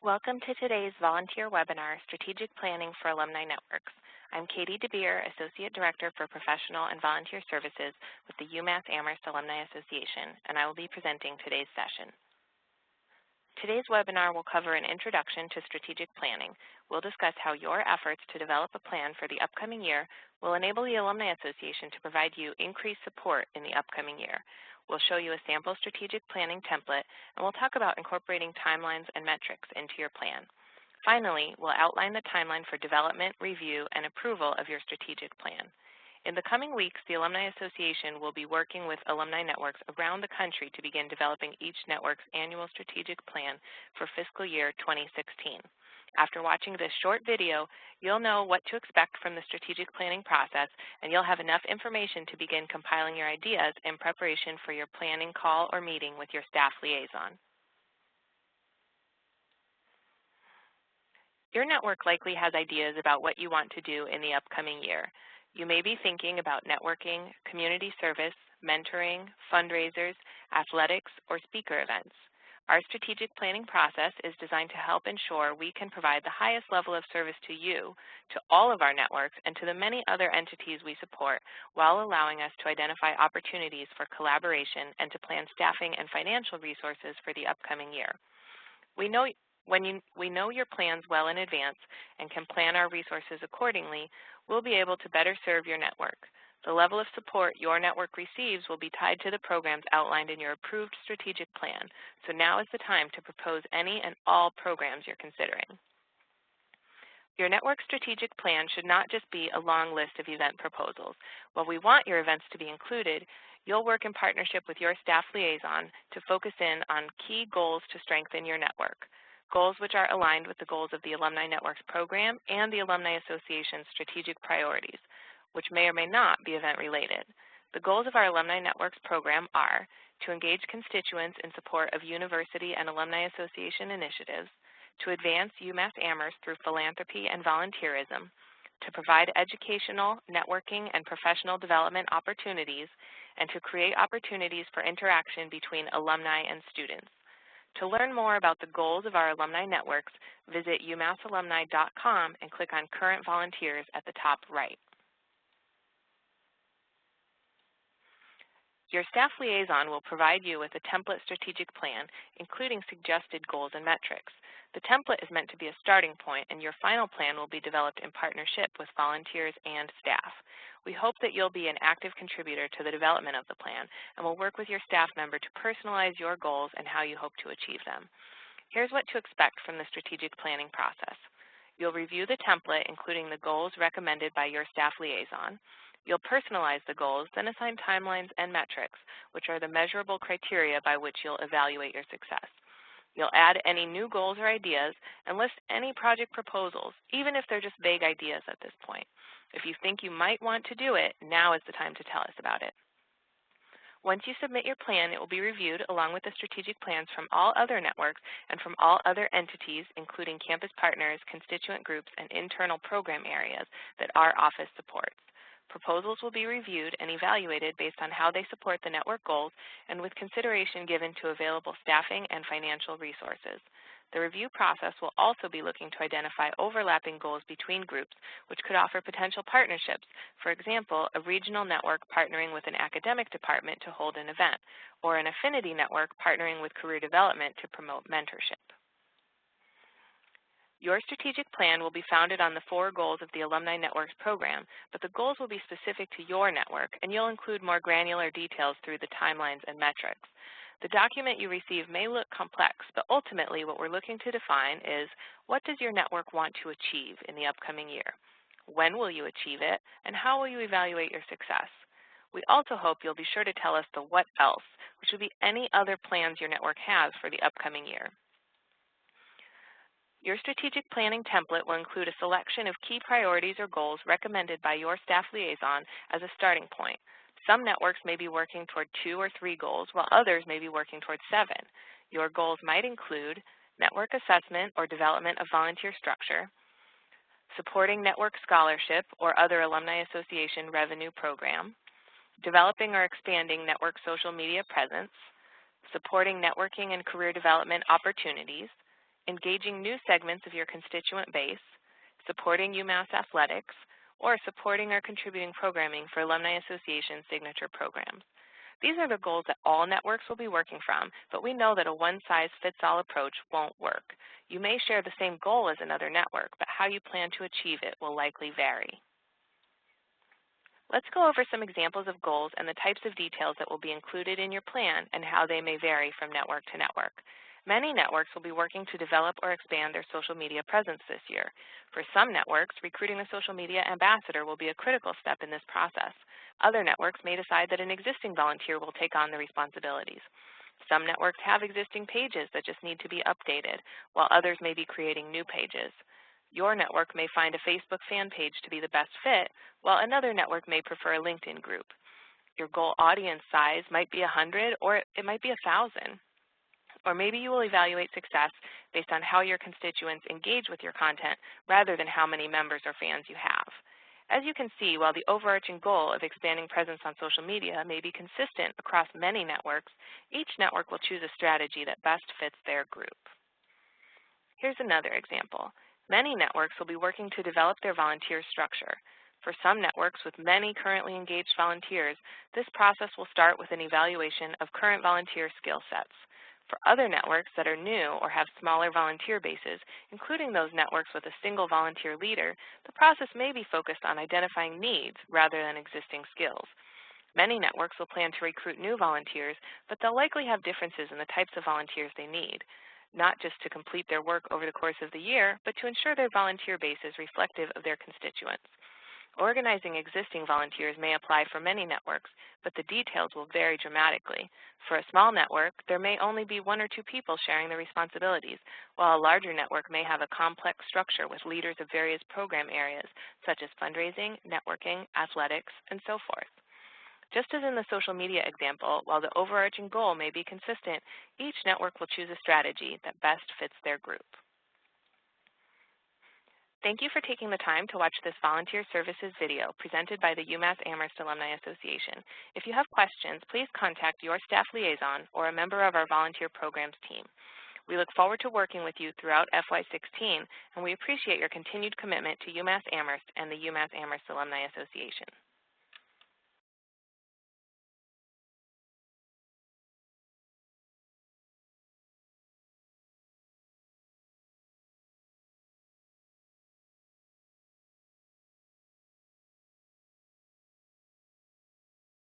Welcome to today's volunteer webinar, Strategic Planning for Alumni Networks. I'm Katie DeBeer, Associate Director for Professional and Volunteer Services with the UMass Amherst Alumni Association, and I will be presenting today's session. Today's webinar will cover an introduction to strategic planning. We'll discuss how your efforts to develop a plan for the upcoming year will enable the Alumni Association to provide you increased support in the upcoming year. We'll show you a sample strategic planning template, and we'll talk about incorporating timelines and metrics into your plan. Finally, we'll outline the timeline for development, review, and approval of your strategic plan. In the coming weeks, the Alumni Association will be working with alumni networks around the country to begin developing each network's annual strategic plan for fiscal year 2016. After watching this short video, you'll know what to expect from the strategic planning process, and you'll have enough information to begin compiling your ideas in preparation for your planning call or meeting with your staff liaison. Your network likely has ideas about what you want to do in the upcoming year. You may be thinking about networking, community service, mentoring, fundraisers, athletics, or speaker events. Our strategic planning process is designed to help ensure we can provide the highest level of service to you, to all of our networks, and to the many other entities we support, while allowing us to identify opportunities for collaboration and to plan staffing and financial resources for the upcoming year. We know your plans well in advance and can plan our resources accordingly, we'll be able to better serve your network. The level of support your network receives will be tied to the programs outlined in your approved strategic plan, so now is the time to propose any and all programs you're considering. Your network strategic plan should not just be a long list of event proposals. While we want your events to be included, you'll work in partnership with your staff liaison to focus in on key goals to strengthen your network, goals which are aligned with the goals of the Alumni Networks program and the Alumni Association's strategic priorities, which may or may not be event-related. The goals of our Alumni Networks program are to engage constituents in support of university and alumni association initiatives, to advance UMass Amherst through philanthropy and volunteerism, to provide educational, networking, and professional development opportunities, and to create opportunities for interaction between alumni and students. To learn more about the goals of our alumni networks, visit umassalumni.com and click on Current Volunteers at the top right. Your staff liaison will provide you with a template strategic plan, including suggested goals and metrics. The template is meant to be a starting point, and your final plan will be developed in partnership with volunteers and staff. We hope that you'll be an active contributor to the development of the plan, and will work with your staff member to personalize your goals and how you hope to achieve them. Here's what to expect from the strategic planning process. You'll review the template, including the goals recommended by your staff liaison. You'll personalize the goals, then assign timelines and metrics, which are the measurable criteria by which you'll evaluate your success. You'll add any new goals or ideas and list any project proposals, even if they're just vague ideas at this point. If you think you might want to do it, now is the time to tell us about it. Once you submit your plan, it will be reviewed along with the strategic plans from all other networks and from all other entities, including campus partners, constituent groups, and internal program areas that our office supports. Proposals will be reviewed and evaluated based on how they support the network goals and with consideration given to available staffing and financial resources. The review process will also be looking to identify overlapping goals between groups, which could offer potential partnerships. For example, a regional network partnering with an academic department to hold an event, or an affinity network partnering with career development to promote mentorship. Your strategic plan will be founded on the 4 goals of the Alumni Networks program, but the goals will be specific to your network, and you'll include more granular details through the timelines and metrics. The document you receive may look complex, but ultimately what we're looking to define is, what does your network want to achieve in the upcoming year? When will you achieve it, and how will you evaluate your success? We also hope you'll be sure to tell us the what else, which would be any other plans your network has for the upcoming year. Your strategic planning template will include a selection of key priorities or goals recommended by your staff liaison as a starting point. Some networks may be working toward 2 or 3 goals, while others may be working toward 7. Your goals might include network assessment or development of volunteer structure, supporting network scholarship or other Alumni Association revenue program, developing or expanding network social media presence, supporting networking and career development opportunities, engaging new segments of your constituent base, supporting UMass athletics, or supporting or contributing programming for Alumni Association signature programs. These are the goals that all networks will be working from, but we know that a one-size-fits-all approach won't work. You may share the same goal as another network, but how you plan to achieve it will likely vary. Let's go over some examples of goals and the types of details that will be included in your plan and how they may vary from network to network. Many networks will be working to develop or expand their social media presence this year. For some networks, recruiting a social media ambassador will be a critical step in this process. Other networks may decide that an existing volunteer will take on the responsibilities. Some networks have existing pages that just need to be updated, while others may be creating new pages. Your network may find a Facebook fan page to be the best fit, while another network may prefer a LinkedIn group. Your goal audience size might be 100 or it might be 1,000. Or maybe you will evaluate success based on how your constituents engage with your content rather than how many members or fans you have. As you can see, while the overarching goal of expanding presence on social media may be consistent across many networks, each network will choose a strategy that best fits their group. Here's another example. Many networks will be working to develop their volunteer structure. For some networks with many currently engaged volunteers, this process will start with an evaluation of current volunteer skill sets. For other networks that are new or have smaller volunteer bases, including those networks with a single volunteer leader, the process may be focused on identifying needs rather than existing skills. Many networks will plan to recruit new volunteers, but they'll likely have differences in the types of volunteers they need, not just to complete their work over the course of the year, but to ensure their volunteer base is reflective of their constituents. Organizing existing volunteers may apply for many networks, but the details will vary dramatically. For a small network, there may only be 1 or 2 people sharing the responsibilities, while a larger network may have a complex structure with leaders of various program areas, such as fundraising, networking, athletics, and so forth. Just as in the social media example, while the overarching goal may be consistent, each network will choose a strategy that best fits their group. Thank you for taking the time to watch this volunteer services video presented by the UMass Amherst Alumni Association. If you have questions, please contact your staff liaison or a member of our volunteer programs team. We look forward to working with you throughout FY16, and we appreciate your continued commitment to UMass Amherst and the UMass Amherst Alumni Association.